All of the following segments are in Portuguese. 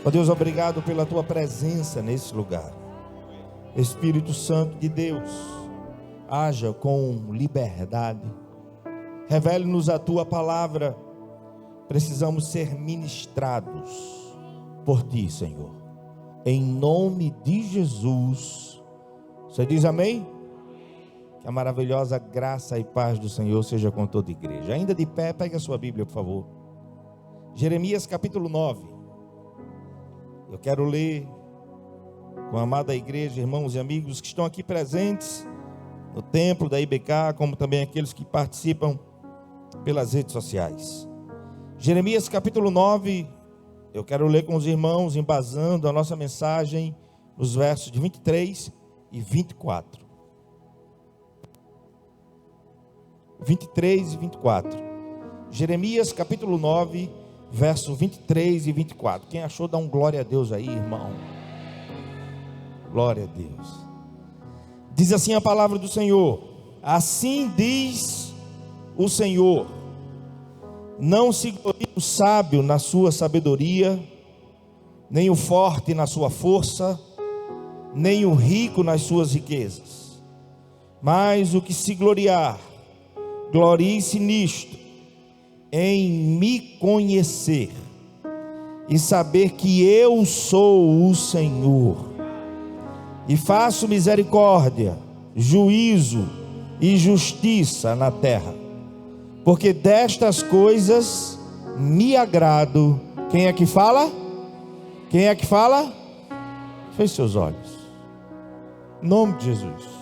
Ó Deus, obrigado pela tua presença nesse lugar. Espírito Santo de Deus, haja com liberdade. Revele-nos a tua palavra. Precisamos ser ministrados por ti, Senhor. Em nome de Jesus. Você diz amém? Que a maravilhosa graça e paz do Senhor seja com toda a igreja. Ainda de pé, pegue a sua Bíblia, por favor. Jeremias capítulo 9. Eu quero ler com a amada igreja, irmãos e amigos que estão aqui presentes no templo da IBK, como também aqueles que participam pelas redes sociais. Jeremias capítulo 9, eu quero ler com os irmãos, embasando a nossa mensagem nos versos de 23 e 24. 23 e 24. Jeremias capítulo 9, versos 23 e 24. Quem achou, dá um glória a Deus aí, irmão. Glória a Deus. Diz assim a palavra do Senhor: assim diz o Senhor: não se glorie o sábio na sua sabedoria, nem o forte na sua força, nem o rico nas suas riquezas, mas o que se gloriar, glorie-se nisto, em me conhecer e saber que eu sou o Senhor, e faço misericórdia, juízo e justiça na terra, porque destas coisas me agrado. Quem é que fala? Quem é que fala? Feche seus olhos, em nome de Jesus.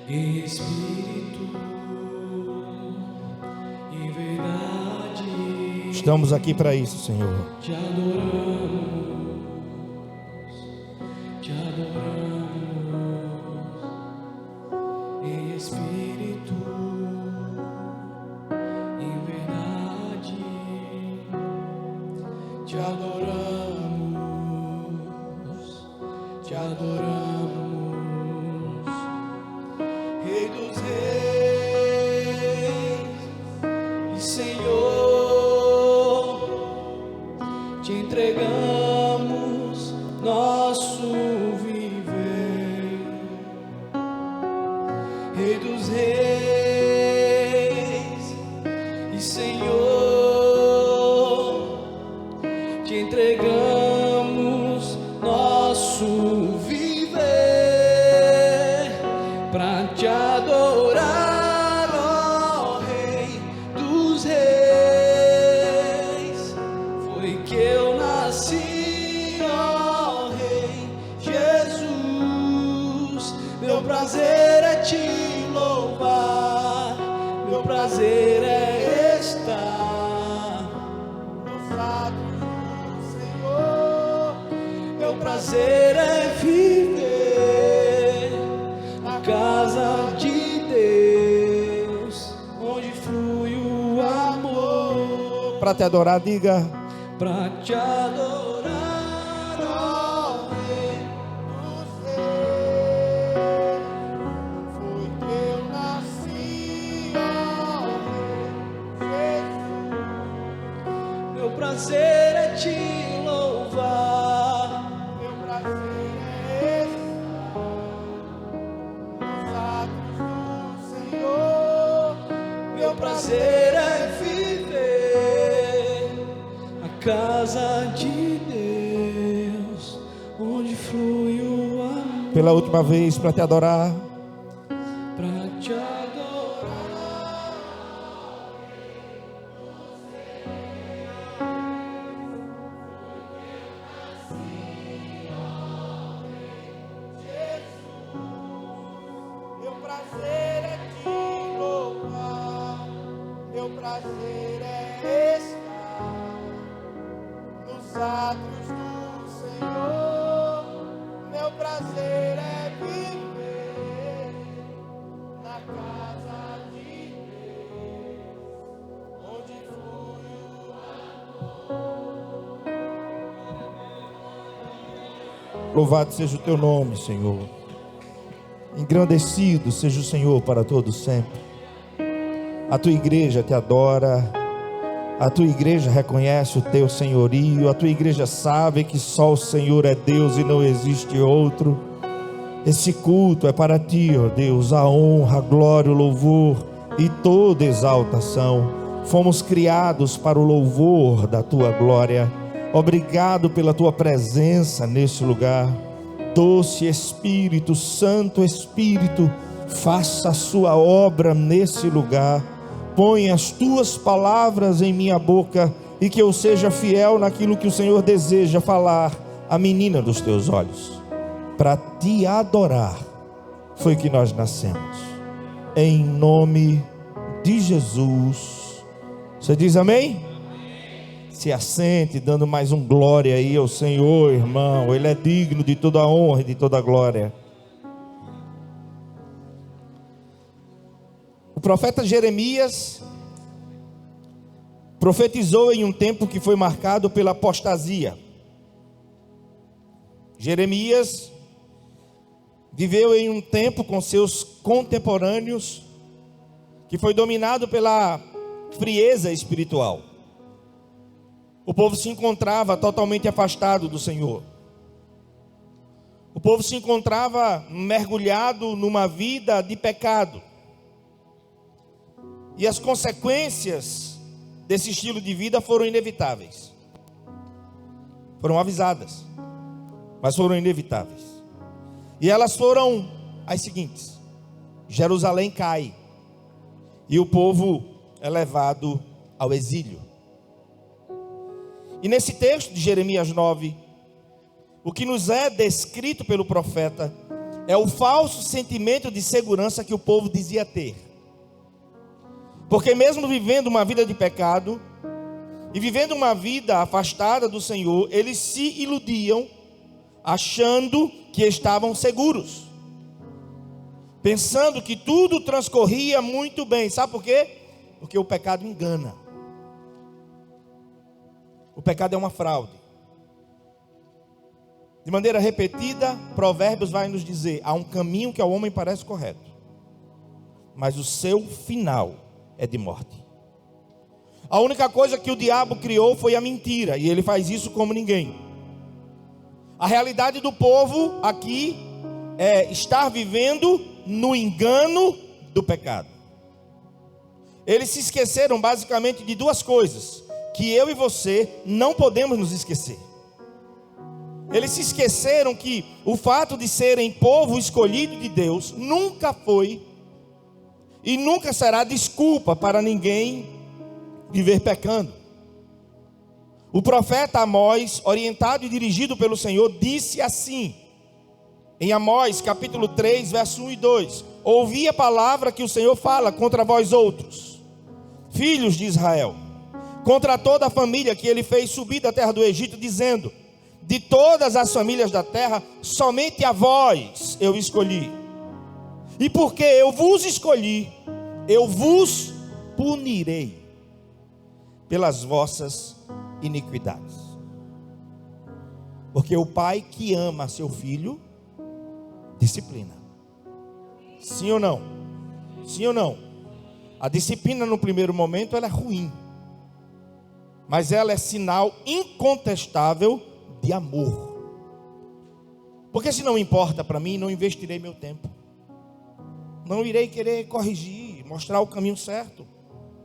Espírito e verdade, Estamos aqui para isso, Senhor. te adoramos, te adoramos. Espírito e verdade, te adoramos, te adoramos. Rei dos reis e Senhor, te entregamos nosso viver. Rei dos reis e Senhor, te entregamos nosso viver para te adorar, ó Rei dos reis. Foi que eu nasci, ó Rei Jesus. Meu prazer é te louvar, meu prazer é estar nos atos do Senhor. Meu prazer é viver na casa de Deus, onde flui o amor. Para te adorar, diga: Pra te adorar, ó Rei dos reis. Foi que eu nasci, ó Rei Jesus. Meu prazer é te louvar, meu prazer é estar nos atos do Senhor. Meu prazer é viver a casa de Deus, onde flui o amor. pela última vez, para te adorar. Pra te adorar. Meu prazer é te louvar, meu prazer é estar nos atos do Senhor. Meu prazer é viver na casa de Deus, onde flui o Louvado seja o teu nome, Senhor. Engrandecido seja o Senhor para todos sempre. A tua igreja te adora, A tua igreja reconhece o teu senhorio, a tua igreja sabe que só o Senhor é Deus e não existe outro. Esse culto é para ti, ó Deus, a honra, a glória, o louvor e toda exaltação. Fomos criados para o louvor da tua glória. Obrigado pela tua presença nesse lugar. Doce Espírito, Santo Espírito, faça a sua obra nesse lugar. Põe as tuas palavras em minha boca e que eu seja fiel naquilo que o Senhor deseja falar à menina dos teus olhos. Para te adorar foi que nós nascemos. Em nome de Jesus. Você diz amém? Se assente, dando mais um glória aí ao Senhor, irmão. Ele é digno de toda a honra e de toda a glória. O profeta Jeremias profetizou em um tempo que foi marcado pela apostasia. Jeremias viveu em um tempo com seus contemporâneos que foi dominado pela frieza espiritual. O povo se encontrava totalmente afastado do Senhor. O povo se encontrava mergulhado numa vida de pecado. E as consequências desse estilo de vida foram inevitáveis. Foram avisadas, mas foram inevitáveis. E elas foram as seguintes: Jerusalém cai e o povo é levado ao exílio. E nesse texto de Jeremias 9, o que nos é descrito pelo profeta é o falso sentimento de segurança que o povo dizia ter. Porque mesmo vivendo uma vida de pecado e vivendo uma vida afastada do Senhor, eles se iludiam achando que estavam seguros, pensando que tudo transcorria muito bem. Sabe por quê? Porque o pecado engana. O pecado é uma fraude. De maneira repetida, Provérbios vai nos dizer: há um caminho que ao homem parece correto, mas o seu final é de morte. A única coisa que o diabo criou foi a mentira, e ele faz isso como ninguém. A realidade do povo aqui é estar vivendo no engano do pecado. Eles se esqueceram basicamente de duas coisas que eu e você não podemos nos esquecer. Eles se esqueceram que o fato de serem povo escolhido de Deus nunca foi e nunca será desculpa para ninguém viver pecando. O profeta Amós, orientado e dirigido pelo Senhor, disse assim, em Amós capítulo 3, verso 1 e 2: ouvi a palavra que o Senhor fala contra vós outros, filhos de Israel, contra toda a família que ele fez subir da terra do Egito, dizendo: de todas as famílias da terra, somente a vós eu escolhi. E porque eu vos escolhi, eu vos punirei pelas vossas iniquidades. Porque o pai que ama seu filho, disciplina. Sim ou não? Sim ou não? A disciplina no primeiro momento ela é ruim, mas ela é sinal incontestável de amor. Porque se não importa para mim, não investirei meu tempo, não irei querer corrigir, mostrar o caminho certo.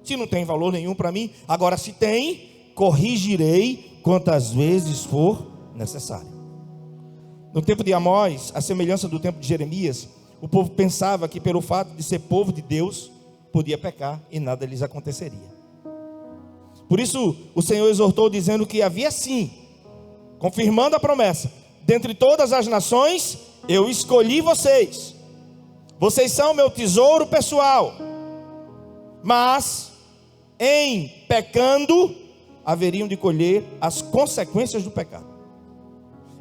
Se não tem valor nenhum para mim, agora se tem, corrigirei quantas vezes for necessário. No tempo de Amós, a semelhança do tempo de Jeremias, o povo pensava que pelo fato de ser povo de Deus, podia pecar e nada lhes aconteceria. Por isso o Senhor exortou dizendo que havia sim, confirmando a promessa: dentre todas as nações eu escolhi vocês, vocês são meu tesouro pessoal, mas em pecando haveriam de colher as consequências do pecado.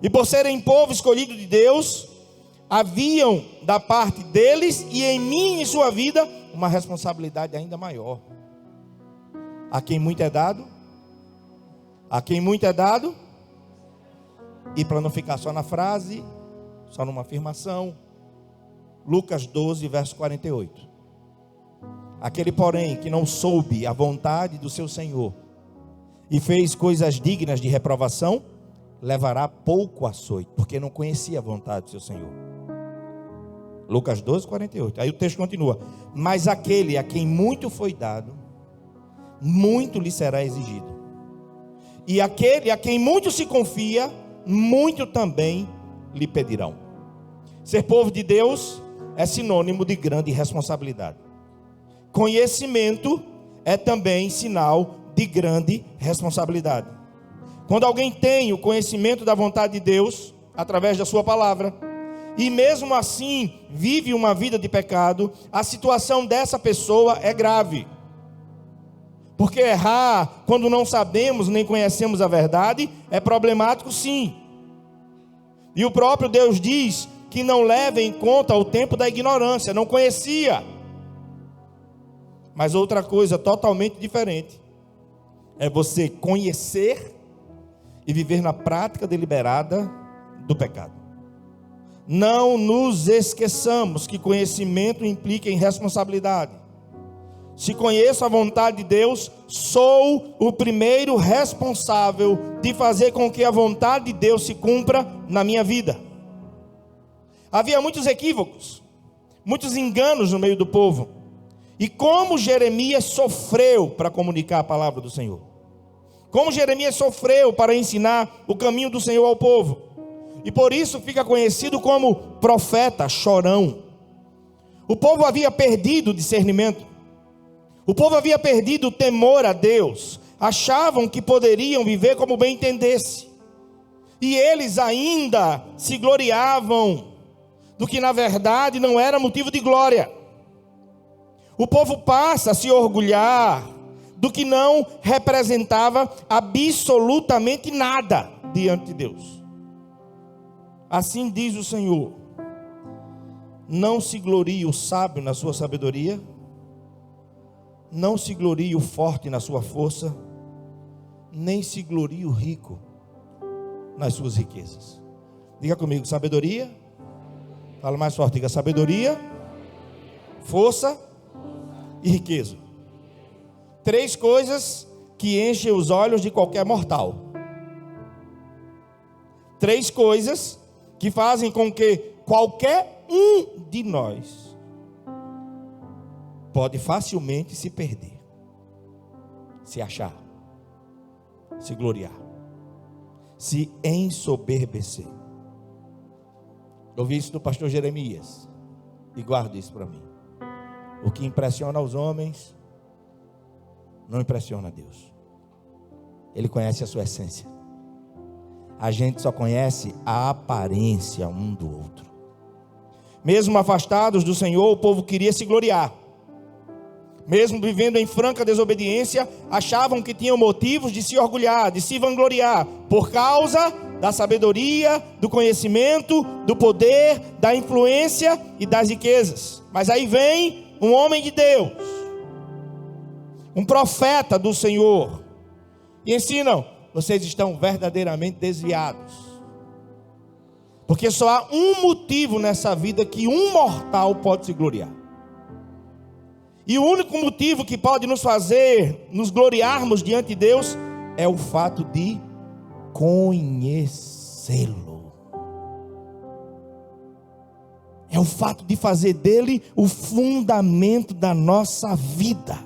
E por serem povo escolhido de Deus, haviam da parte deles e em mim e em sua vida uma responsabilidade ainda maior. A quem muito é dado, a quem muito é dado. E para não ficar só na frase, só numa afirmação, Lucas 12, verso 48. Aquele, porém, que não soube a vontade do seu Senhor, e fez coisas dignas de reprovação, levará pouco açoite, porque não conhecia a vontade do seu Senhor. Lucas 12, 48. Aí o texto continua: mas aquele a quem muito foi dado, muito lhe será exigido. E aquele a quem muito se confia, muito também lhe pedirão. Ser povo de Deus é sinônimo de grande responsabilidade. Conhecimento é também sinal de grande responsabilidade. Quando alguém tem o conhecimento da vontade de Deus, através da sua palavra, e mesmo assim vive uma vida de pecado, a situação dessa pessoa é grave. Porque errar, quando não sabemos nem conhecemos a verdade, é problemático sim. E o próprio Deus diz que não leva em conta o tempo da ignorância, não conhecia. Mas outra coisa totalmente diferente é você conhecer e viver na prática deliberada do pecado. Não nos esqueçamos que conhecimento implica em responsabilidade. Se conheço a vontade de Deus, sou o primeiro responsável de fazer com que a vontade de Deus se cumpra na minha vida. Havia muitos equívocos, muitos enganos no meio do povo. E como Jeremias sofreu para comunicar a palavra do Senhor. Como Jeremias sofreu para ensinar o caminho do Senhor ao povo. E por isso fica conhecido como profeta chorão. O povo havia perdido o discernimento. O povo havia perdido o temor a Deus. Achavam que poderiam viver como bem entendesse. E eles ainda se gloriavam do que na verdade não era motivo de glória. O povo passa a se orgulhar do que não representava absolutamente nada diante de Deus. Assim diz o Senhor: não se glorie o sábio na sua sabedoria, não se glorie o forte na sua força, nem se glorie o rico nas suas riquezas. Diga comigo: sabedoria. Fala mais forte, diga: sabedoria, força e riqueza. 3 coisas que enchem os olhos de qualquer mortal. 3 coisas que fazem com que qualquer um de nós pode facilmente se perder, se achar, se gloriar, se ensoberbecer. Eu ouvi isso do pastor Jeremias e guardo isso para mim. O que impressiona os homens não impressiona a Deus. Ele conhece a sua essência. A gente só conhece a aparência um do outro. Mesmo afastados do Senhor, o povo queria se gloriar. Mesmo vivendo em franca desobediência, achavam que tinham motivos de se orgulhar, de se vangloriar, por causa da sabedoria, do conhecimento, do poder, da influência e das riquezas. Mas aí vem um homem de Deus, um profeta do Senhor, e ensinam: vocês estão verdadeiramente desviados, porque só há um motivo nessa vida que um mortal pode se gloriar. E o único motivo que pode nos fazer nos gloriarmos diante de Deus é o fato de conhecê-lo. É o fato de fazer dele o fundamento da nossa vida.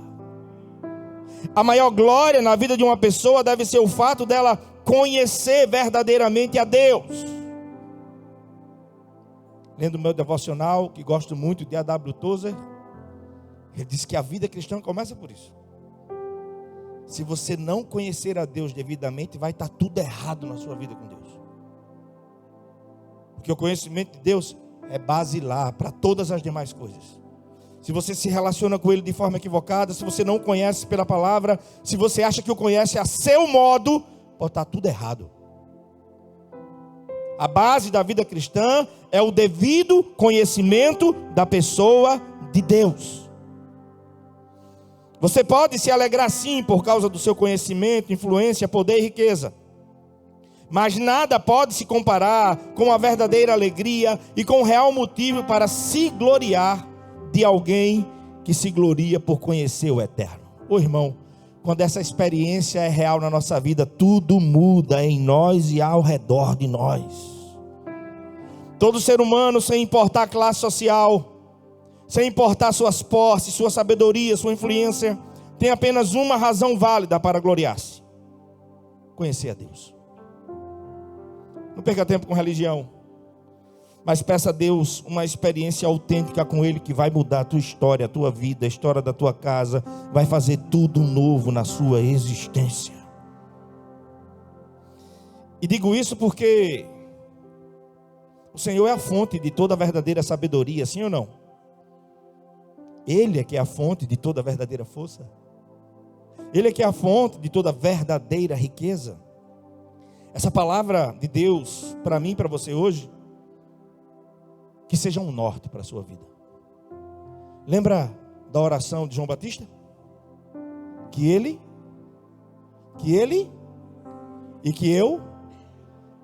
A maior glória na vida de uma pessoa deve ser o fato dela conhecer verdadeiramente a Deus. Lendo o meu devocional, que gosto muito, de A.W. Tozer, ele diz que a vida cristã começa por isso. Se você não conhecer a Deus devidamente, vai estar tudo errado na sua vida com Deus. Porque o conhecimento de Deus é basilar para todas as demais coisas. Se você se relaciona com Ele de forma equivocada, se você não o conhece pela palavra, se você acha que o conhece a seu modo, pode estar tudo errado. A base da vida cristã é o devido conhecimento da pessoa de Deus. Você pode se alegrar sim por causa do seu conhecimento, influência, poder e riqueza. Mas nada pode se comparar com a verdadeira alegria e com o real motivo para se gloriar de alguém que se gloria por conhecer o Eterno. Ô irmão, quando essa experiência é real na nossa vida, tudo muda em nós e ao redor de nós. Todo ser humano, sem importar a classe social, sem importar suas posses, sua sabedoria, sua influência, tem apenas uma razão válida para gloriar-se: conhecer a Deus. Não perca tempo com religião, mas peça a Deus uma experiência autêntica com Ele, que vai mudar a tua história, a tua vida, a história da tua casa, vai fazer tudo novo na sua existência. E digo isso porque o Senhor é a fonte de toda a verdadeira sabedoria, sim ou não? Ele é que é a fonte de toda a verdadeira força. Ele é que é a fonte de toda a verdadeira riqueza. Essa palavra de Deus, para mim e para você hoje, que seja um norte para a sua vida. Lembra da oração de João Batista? Que ele e que eu.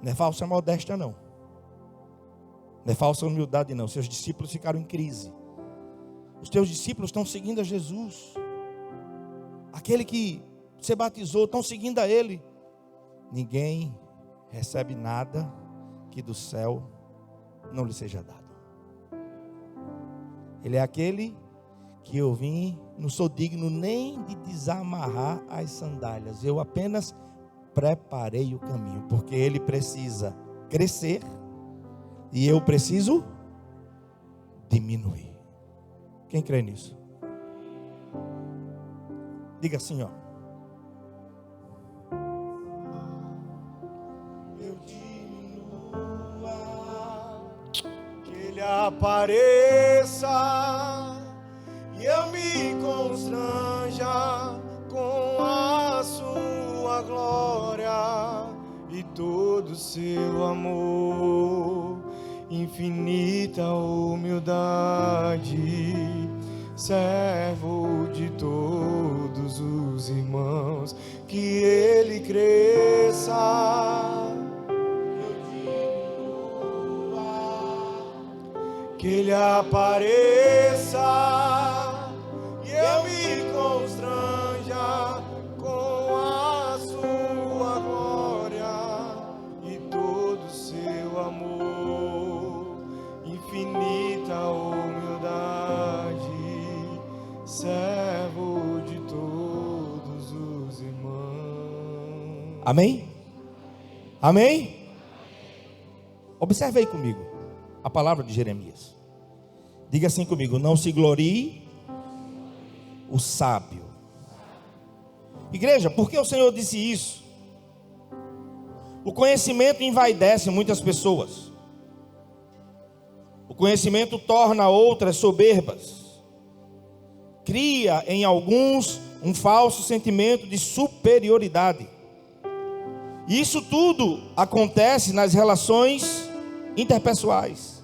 Não é falsa modéstia não. Não é falsa humildade não. Seus discípulos ficaram em crise. Os teus discípulos estão seguindo a Jesus. Aquele que se batizou, estão seguindo a Ele. Ninguém recebe nada que do céu não lhe seja dado. Ele é aquele que eu vim, não sou digno nem de desamarrar as sandálias. Eu apenas preparei o caminho, porque Ele precisa crescer e eu preciso diminuir. Quem crê nisso? Diga assim, ó. Eu diminua, que Ele apareça e eu me constranja com a sua glória e todo o seu amor, infinita humildade, servo de todos os irmãos, que Ele cresça, eu diminua, que Ele apareça e eu me constranja com a sua glória e todo o seu amor, infinita humildade, servo de todos os irmãos. Amém? Amém? Observe aí comigo a palavra de Jeremias. Diga assim comigo: não se glorie o sábio. Igreja, por que o Senhor disse isso? O conhecimento envaidece muitas pessoas. O conhecimento torna outras soberbas. Cria em alguns um falso sentimento de superioridade. E isso tudo acontece nas relações interpessoais.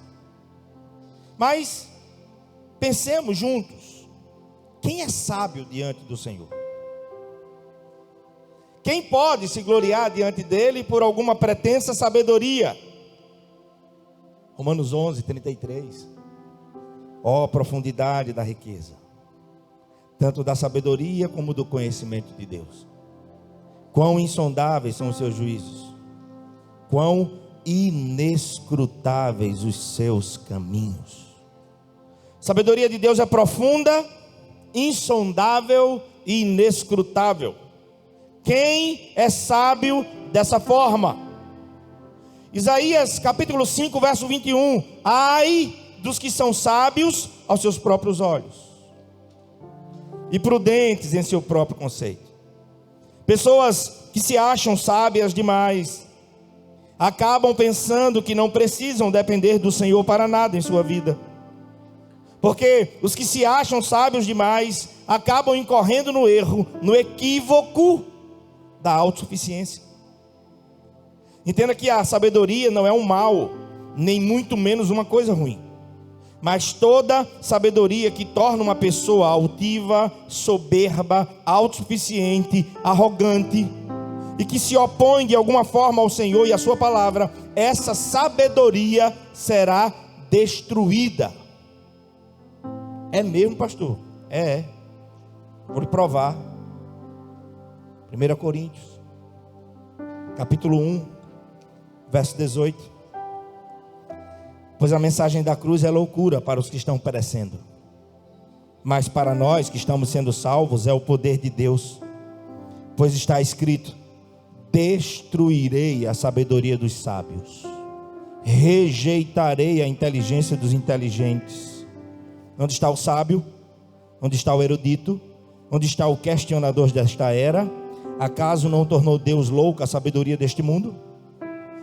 Mas pensemos juntos: quem é sábio diante do Senhor? Quem pode se gloriar diante dele por alguma pretensa sabedoria? Romanos 11:33. Ó profundidade da riqueza, tanto da sabedoria como do conhecimento de Deus. Quão insondáveis são os seus juízos, quão inescrutáveis os seus caminhos. Sabedoria de Deus é profunda, insondável e inescrutável. Quem é sábio dessa forma? Isaías capítulo 5, verso 21. Ai dos que são sábios aos seus próprios olhos e prudentes em seu próprio conceito. Pessoas que se acham sábias demais acabam pensando que não precisam depender do Senhor para nada em sua vida. Porque os que se acham sábios demais acabam incorrendo no erro, no equívoco da autossuficiência. Entenda que a sabedoria não é um mal, nem muito menos uma coisa ruim. Mas toda sabedoria que torna uma pessoa altiva, soberba, autossuficiente, arrogante e que se opõe de alguma forma ao Senhor e à sua palavra, essa sabedoria será destruída. É mesmo, pastor? É. Vou lhe provar. 1 Coríntios, capítulo 1, verso 18. Pois a mensagem da cruz é loucura para os que estão perecendo, mas para nós que estamos sendo salvos é o poder de Deus. Pois está escrito: destruirei a sabedoria dos sábios, rejeitarei a inteligência dos inteligentes. Onde está o sábio? Onde está o erudito? Onde está o questionador desta era? Acaso não tornou Deus louco a sabedoria deste mundo?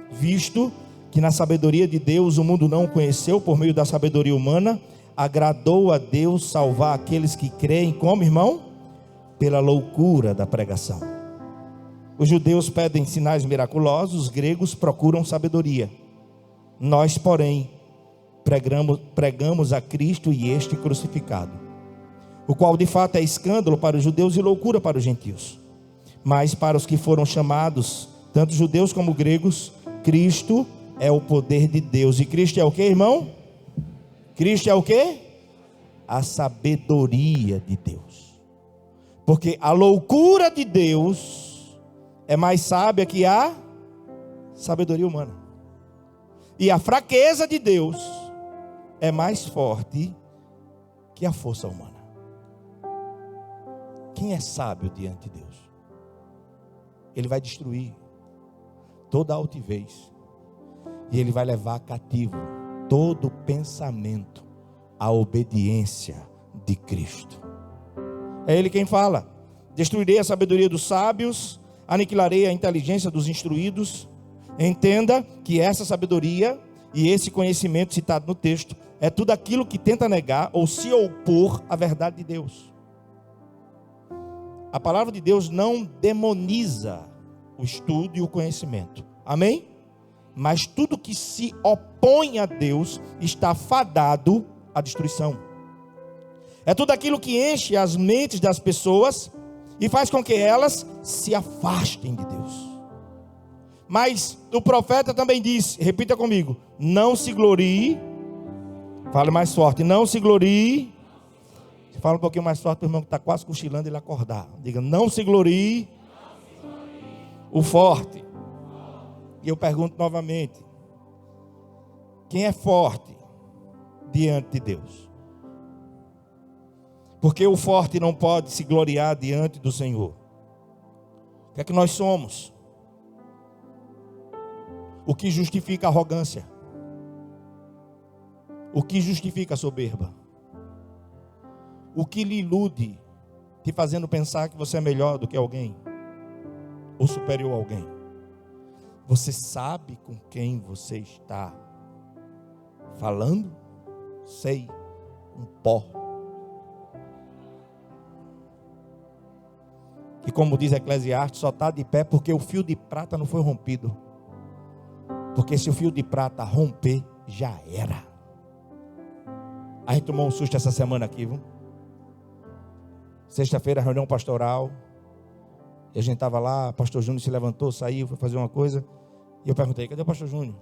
Visto que na sabedoria de Deus o mundo não o conheceu por meio da sabedoria humana, agradou a Deus salvar aqueles que creem, como, irmão? Pela loucura da pregação. Os judeus pedem sinais miraculosos, os gregos procuram sabedoria. Nós, porém, pregamos a Cristo e este crucificado, o qual de fato é escândalo para os judeus e loucura para os gentios. Mas para os que foram chamados, tanto judeus como gregos, Cristo é o poder de Deus. E Cristo é o que, irmão? Cristo é o que? A sabedoria de Deus. Porque a loucura de Deus é mais sábia que a sabedoria humana. E a fraqueza de Deus é mais forte que a força humana. Quem é sábio diante de Deus? Ele vai destruir toda a altivez. E ele vai levar cativo todo pensamento à obediência de Cristo. É ele quem fala: destruirei a sabedoria dos sábios, aniquilarei a inteligência dos instruídos. Entenda que essa sabedoria e esse conhecimento citado no texto é tudo aquilo que tenta negar ou se opor à verdade de Deus. A palavra de Deus não demoniza o estudo e o conhecimento. Amém? Mas tudo que se opõe a Deus está fadado à destruição. É tudo aquilo que enche as mentes das pessoas e faz com que elas se afastem de Deus. Mas o profeta também disse, repita comigo: não se glorie. Fale mais forte: não se glorie. Fala um pouquinho mais forte para o irmão que está quase cochilando ele acordar. Diga: não se glorie o forte. E eu pergunto novamente: quem é forte diante de Deus? Porque o forte não pode se gloriar diante do Senhor. O que é que nós somos? O que justifica a arrogância? O que justifica a soberba? O que lhe ilude, te fazendo pensar que você é melhor do que alguém? Ou superior a alguém? Você sabe com quem você está falando? Sei, um pó. E como diz Eclesiastes, só está de pé porque o fio de prata não foi rompido. Porque se o fio de prata romper, já era. A gente tomou um susto essa semana aqui, viu? Sexta-feira, reunião pastoral. E a gente estava lá, o pastor Júnior se levantou, saiu, foi fazer uma coisa. E eu perguntei: cadê o pastor Júnior?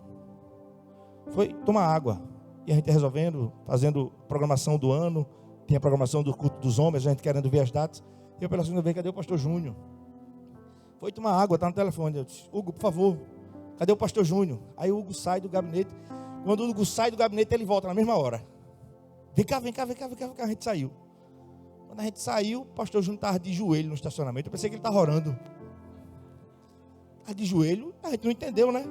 Foi tomar água. E a gente resolvendo, fazendo programação do ano. Tinha programação do culto dos homens, a gente querendo ver as datas. E eu pela segunda vez: cadê o pastor Júnior? Foi tomar água, está no telefone. Eu disse: Hugo, por favor, cadê o pastor Júnior? Aí o Hugo sai do gabinete. Quando o Hugo sai do gabinete, ele volta na mesma hora. Vem cá. A gente saiu. Quando a gente saiu, o pastor Júnior estava de joelho no estacionamento. Eu pensei que ele estava orando. Estava de joelho, a gente não entendeu, né?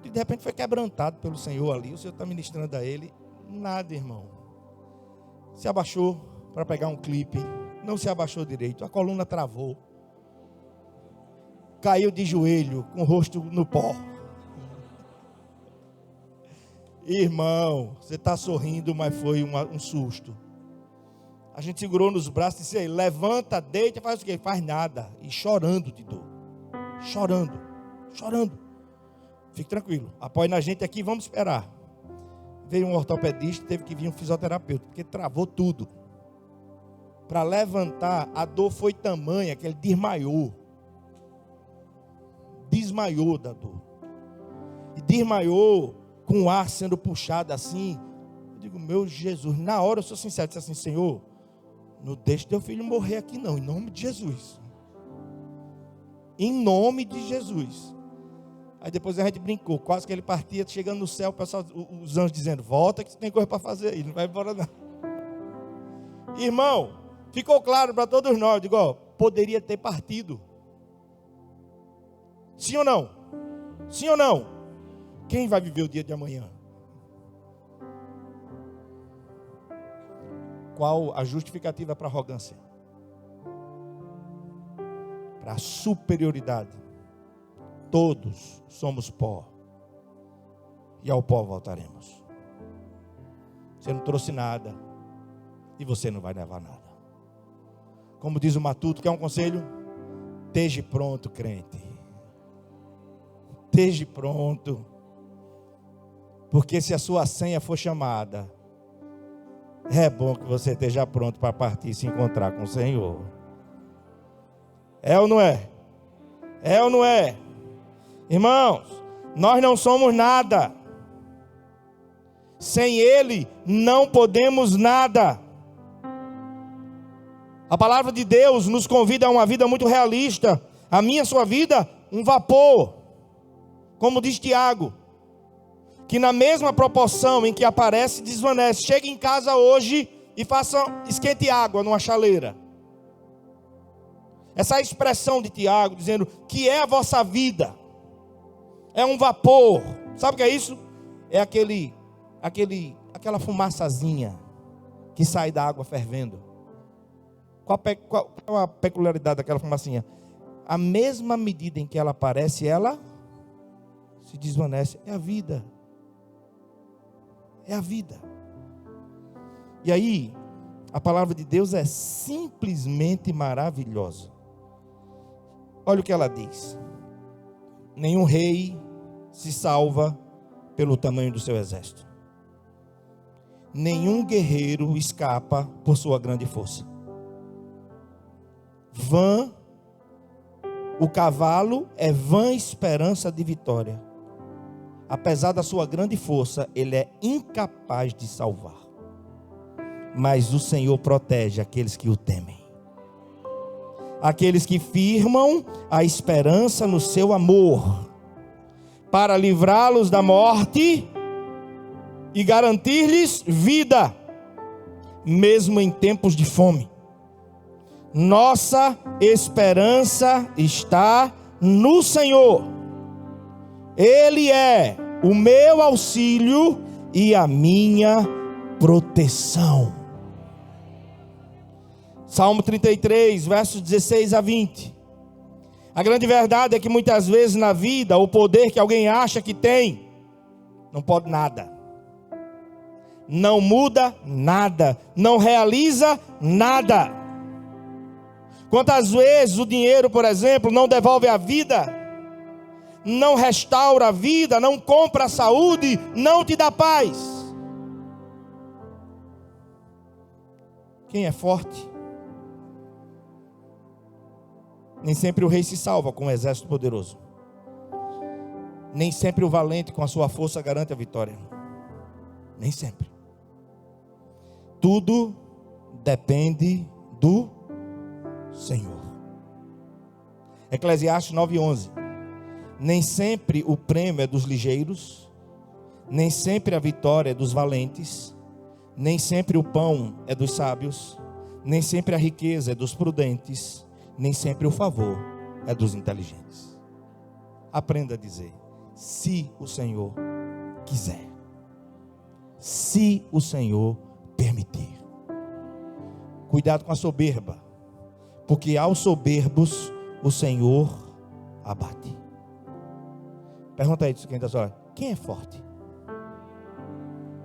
E de repente foi quebrantado pelo Senhor ali. O Senhor está ministrando a ele. Nada, irmão. Se abaixou para pegar um clipe. Não se abaixou direito. A coluna travou. Caiu de joelho, com o rosto no pó. Irmão, você está sorrindo, mas foi um susto. A gente segurou nos braços e disse: aí, levanta, deita, faz o quê? Faz nada. E chorando de dor. Chorando. Fique tranquilo. Apoie na gente aqui, vamos esperar. Veio um ortopedista, teve que vir um fisioterapeuta, porque travou tudo. Para levantar, a dor foi tamanha que ele desmaiou. Desmaiou da dor. E desmaiou com o ar sendo puxado assim. Eu digo: meu Jesus, na hora eu sou sincero, disse assim: Senhor, não deixe teu filho morrer aqui não, em nome de Jesus. Em nome de Jesus. Aí depois a gente brincou, quase que ele partia, chegando no céu, o pessoal, os anjos dizendo, volta que você tem coisa para fazer aí, não vai embora não. Irmão, ficou claro para todos nós, digo, ó, poderia ter partido. Sim ou não? Sim ou não? Quem vai viver o dia de amanhã? Qual a justificativa para a arrogância? Para a superioridade. Todos somos pó. E ao pó voltaremos. Você não trouxe nada. E você não vai levar nada. Como diz o Matuto, quer um conselho? Esteja pronto, crente. Esteja pronto. Porque se a sua senha for chamada, é bom que você esteja pronto para partir e se encontrar com o Senhor. É ou não é? É ou não é? Irmãos, nós não somos nada. Sem Ele não podemos nada. A palavra de Deus nos convida a uma vida muito realista. A minha, a sua vida, um vapor. Como diz Tiago, que na mesma proporção em que aparece, desvanece. Chegue em casa hoje e esquente água numa chaleira. Essa expressão de Tiago, dizendo que é a vossa vida. É um vapor. Sabe o que é isso? É aquela fumaçazinha que sai da água fervendo. Qual a peculiaridade daquela fumacinha? A mesma medida em que ela aparece, ela se desvanece. É a vida. É a vida. E aí, a palavra de Deus é simplesmente maravilhosa. Olha o que ela diz. Nenhum rei se salva pelo tamanho do seu exército. Nenhum guerreiro escapa por sua grande força. Vã, o cavalo é vã esperança de vitória. Apesar da sua grande força, ele é incapaz de salvar. Mas o Senhor protege aqueles que o temem. Aqueles que firmam a esperança no seu amor, para livrá-los da morte e garantir-lhes vida, mesmo em tempos de fome. Nossa esperança está no Senhor. Ele é o meu auxílio e a minha proteção. Salmo 33, versos 16 a 20. A grande verdade é que muitas vezes na vida, o poder que alguém acha que tem, não pode nada. Não muda nada. Não realiza nada. Quantas vezes o dinheiro, por exemplo, não devolve a vida, não restaura a vida, não compra a saúde, não te dá paz. Quem é forte? Nem sempre o rei se salva com um exército poderoso. Nem sempre o valente com a sua força garante a vitória. Nem sempre. Tudo depende do Senhor. Eclesiastes 9:11. Nem sempre o prêmio é dos ligeiros, nem sempre a vitória é dos valentes, nem sempre o pão é dos sábios, nem sempre a riqueza é dos prudentes, nem sempre o favor é dos inteligentes. Aprenda a dizer: se o Senhor quiser, se o Senhor permitir. Cuidado com a soberba, porque aos soberbos o Senhor abate. Pergunta aí quem está só. Quem é forte?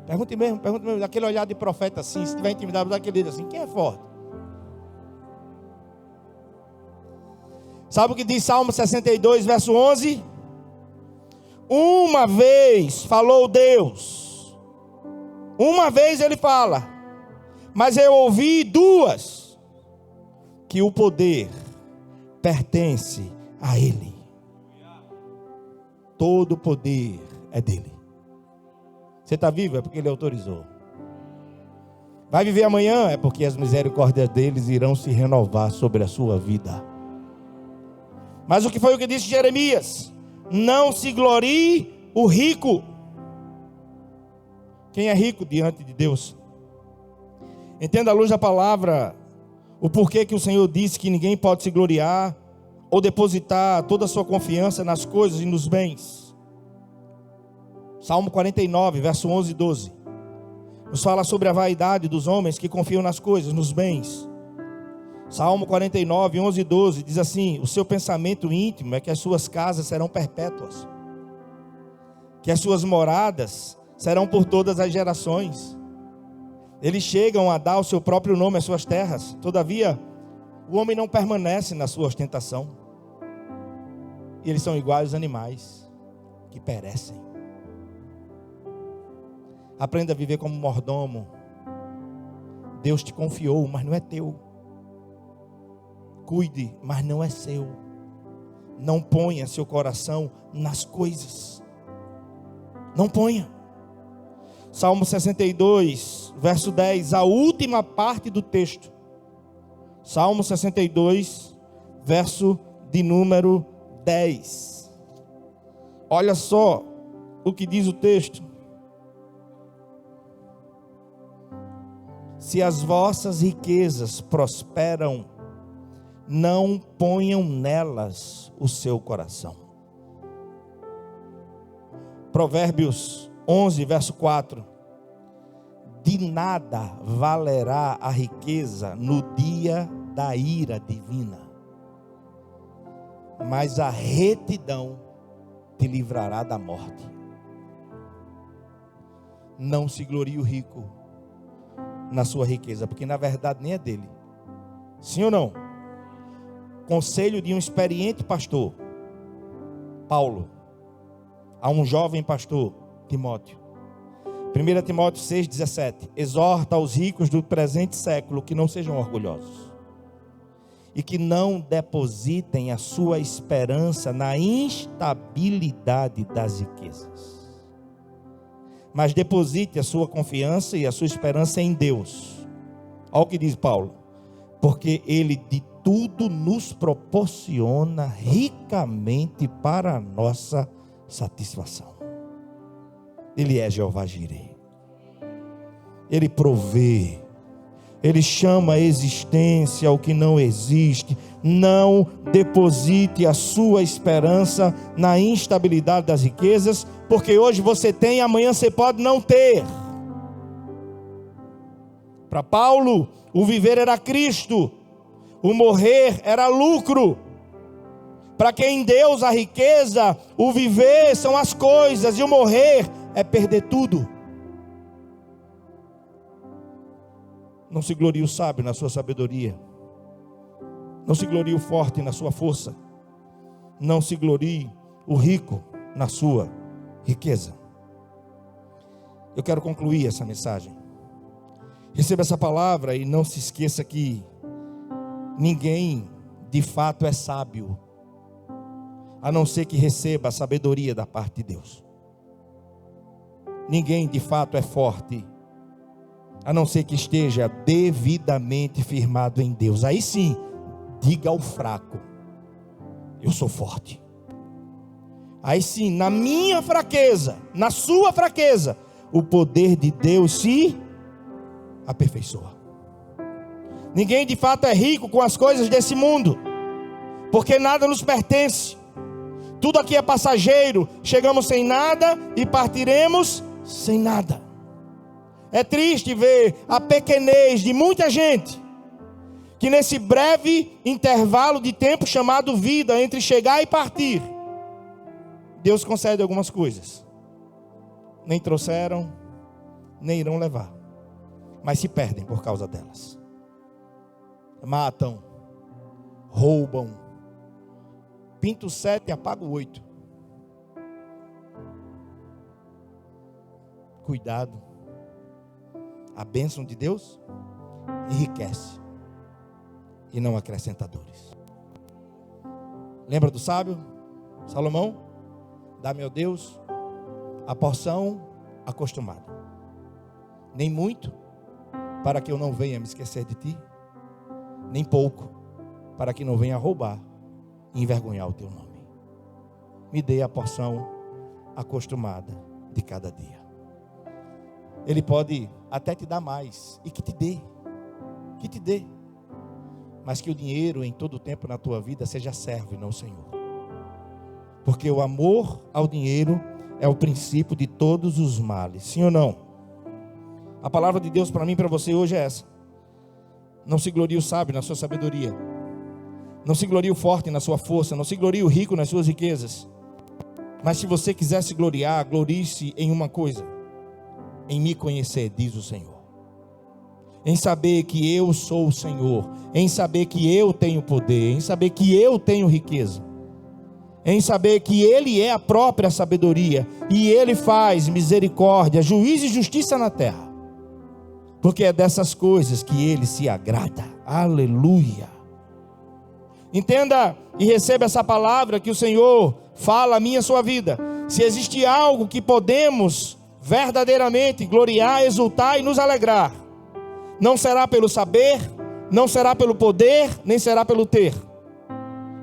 Pergunte mesmo, daquele olhar de profeta assim, se tiver intimidade, daquele dedo assim, quem é forte? Sabe o que diz Salmo 62, verso 11? Uma vez falou Deus, uma vez ele fala, mas eu ouvi duas, que o poder pertence a Ele. Todo o poder é dele. Você está vivo? É porque Ele autorizou. Vai viver amanhã? É porque as misericórdias deles irão se renovar sobre a sua vida. Mas o que foi o que disse Jeremias? Não se glorie o rico. Quem é rico diante de Deus? Entenda à luz da palavra o porquê que o Senhor disse que ninguém pode se gloriar ou depositar toda a sua confiança nas coisas e nos bens. Salmo 49, verso 11 e 12. Nos fala sobre a vaidade dos homens que confiam nas coisas, nos bens. Salmo 49, 11 e 12 diz assim: o seu pensamento íntimo é que as suas casas serão perpétuas, que as suas moradas serão por todas as gerações. Eles chegam a dar o seu próprio nome às suas terras. Todavia, o homem não permanece na sua ostentação. E eles são iguais aos animais que perecem. Aprenda a viver como mordomo. Deus te confiou, mas não é teu. Cuide, mas não é seu. Não ponha seu coração nas coisas. Não ponha. Salmo 62, verso 10, a última parte do texto. Salmo 62, verso de número 10. Olha só o que diz o texto. Se as vossas riquezas prosperam, não ponham nelas o seu coração. Provérbios 11, verso 4. De nada valerá a riqueza no dia da ira divina, mas a retidão te livrará da morte. Não se glorie o rico na sua riqueza, porque na verdade nem é dele. Sim ou não? Conselho de um experiente pastor, Paulo, a um jovem pastor, Timóteo. 1 Timóteo 6,17. Exorta aos ricos do presente século que não sejam orgulhosos e que não depositem a sua esperança na instabilidade das riquezas, mas deposite a sua confiança e a sua esperança em Deus. Olha o que diz Paulo: porque Ele de tudo nos proporciona ricamente para a nossa satisfação. Ele é Jeová Jireh. Ele provê. Ele chama a existência ao que não existe. Não deposite a sua esperança na instabilidade das riquezas, porque hoje você tem, amanhã você pode não ter. Para Paulo, o viver era Cristo, o morrer era lucro. Para quem em Deus a riqueza, o viver são as coisas e o morrer é perder tudo. Não se glorie o sábio na sua sabedoria. Não se glorie o forte na sua força. Não se glorie o rico na sua riqueza. Eu quero concluir essa mensagem. Receba essa palavra e não se esqueça que ninguém de fato é sábio, a não ser que receba a sabedoria da parte de Deus. Ninguém de fato é forte, a não ser que esteja devidamente firmado em Deus. Aí sim, diga ao fraco: eu sou forte. Aí sim, na minha fraqueza, na sua fraqueza, o poder de Deus se aperfeiçoa. Ninguém de fato é rico com as coisas desse mundo, porque nada nos pertence. Tudo aqui é passageiro. Chegamos sem nada e partiremos sem nada. É triste ver a pequenez de muita gente, que nesse breve intervalo de tempo chamado vida, entre chegar e partir, Deus concede algumas coisas. Nem trouxeram, nem irão levar, mas se perdem por causa delas. Matam, roubam, pinta o 7 e apaga o 8. Cuidado. A bênção de Deus enriquece e não acrescenta dores. Lembra do sábio Salomão? Dá-me, ó Deus, a porção acostumada, nem muito para que eu não venha me esquecer de ti, nem pouco para que não venha roubar e envergonhar o teu nome. Me dê a porção acostumada de cada dia. Ele pode até te dar mais, e que te dê, mas que o dinheiro em todo o tempo na tua vida seja servo e não Senhor. Porque o amor ao dinheiro é o princípio de todos os males. Sim ou não? A palavra de Deus para mim e para você hoje é essa. Não se glorie o sábio na sua sabedoria. Não se glorie o forte na sua força. Não se glorie o rico nas suas riquezas. Mas se você quiser se gloriar, glorie-se em uma coisa: em me conhecer, diz o Senhor. Em saber que eu sou o Senhor. Em saber que eu tenho poder. Em saber que eu tenho riqueza. Em saber que Ele é a própria sabedoria. E Ele faz misericórdia, juízo e justiça na terra. Porque é dessas coisas que Ele se agrada. Aleluia. Entenda e receba essa palavra que o Senhor fala a minha e a sua vida. Se existe algo que podemos verdadeiramente gloriar, exultar e nos alegrar, não será pelo saber, não será pelo poder, nem será pelo ter,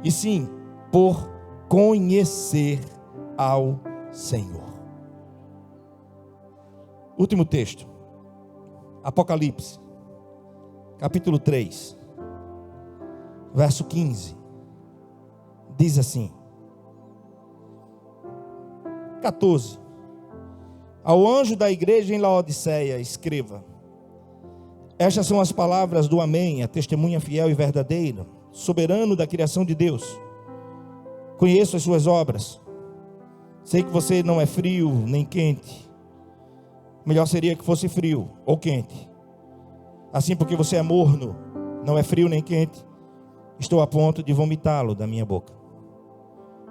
e sim por conhecer ao Senhor. Último texto, Apocalipse, capítulo 3, verso 15, diz assim, 14, ao anjo da igreja em Laodiceia, escreva: estas são as palavras do Amém, a testemunha fiel e verdadeira, soberano da criação de Deus. Conheço as suas obras, sei que você não é frio nem quente. Melhor seria que fosse frio ou quente. Assim, porque você é morno, não é frio nem quente, estou a ponto de vomitá-lo da minha boca.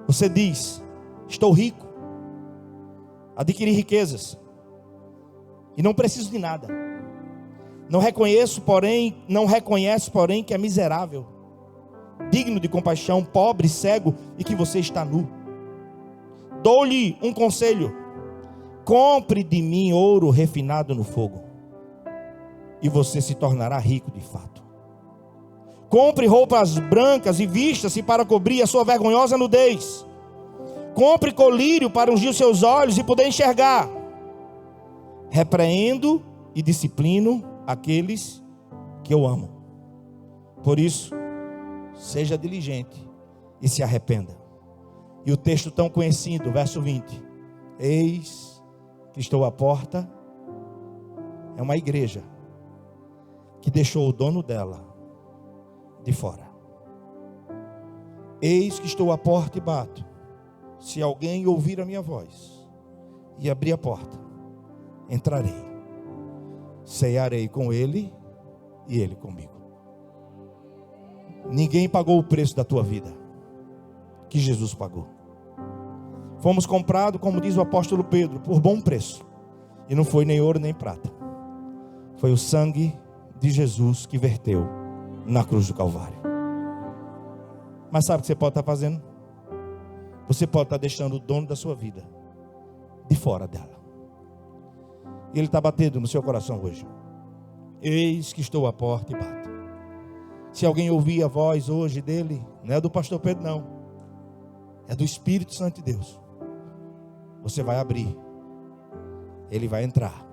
Você diz: estou rico, adquiri riquezas e não preciso de nada. Não reconhece, porém, que é miserável, digno de compaixão, pobre, cego e que você está nu. Dou-lhe um conselho: compre de mim ouro refinado no fogo, e você se tornará rico de fato. Compre roupas brancas e vista-se para cobrir a sua vergonhosa nudez. Compre colírio para ungir os seus olhos e poder enxergar. Repreendo e disciplino aqueles que eu amo. Por isso, seja diligente e se arrependa. E o texto tão conhecido, verso 20: eis que estou à porta. É uma igreja que deixou o dono dela de fora. Eis que estou à porta e bato. Se alguém ouvir a minha voz e abrir a porta, entrarei, cearei com ele e ele comigo. Ninguém pagou o preço da tua vida que Jesus pagou. Fomos comprados, como diz o apóstolo Pedro, por bom preço. E não foi nem ouro nem prata. Foi o sangue de Jesus que verteu na cruz do Calvário. Mas sabe o que você pode estar fazendo? Você pode estar deixando o dono da sua vida de fora dela. E ele está batendo no seu coração hoje. Eis que estou à porta e bato. Se alguém ouvir a voz hoje dele, não é do pastor Pedro não, é do Espírito Santo de Deus. Você vai abrir, ele vai entrar,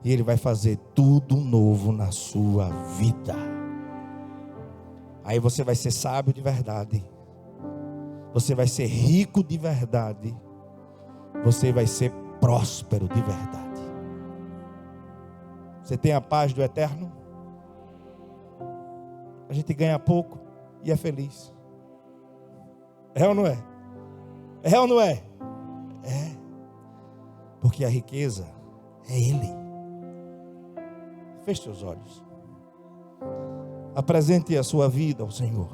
e ele vai fazer tudo novo na sua vida. Aí você vai ser sábio de verdade, você vai ser rico de verdade, você vai ser próspero de verdade. Você tem a paz do eterno. A gente ganha pouco e é feliz. É ou não é? É ou não é? É. Porque a riqueza é Ele. Feche seus olhos. Apresente a sua vida ao Senhor.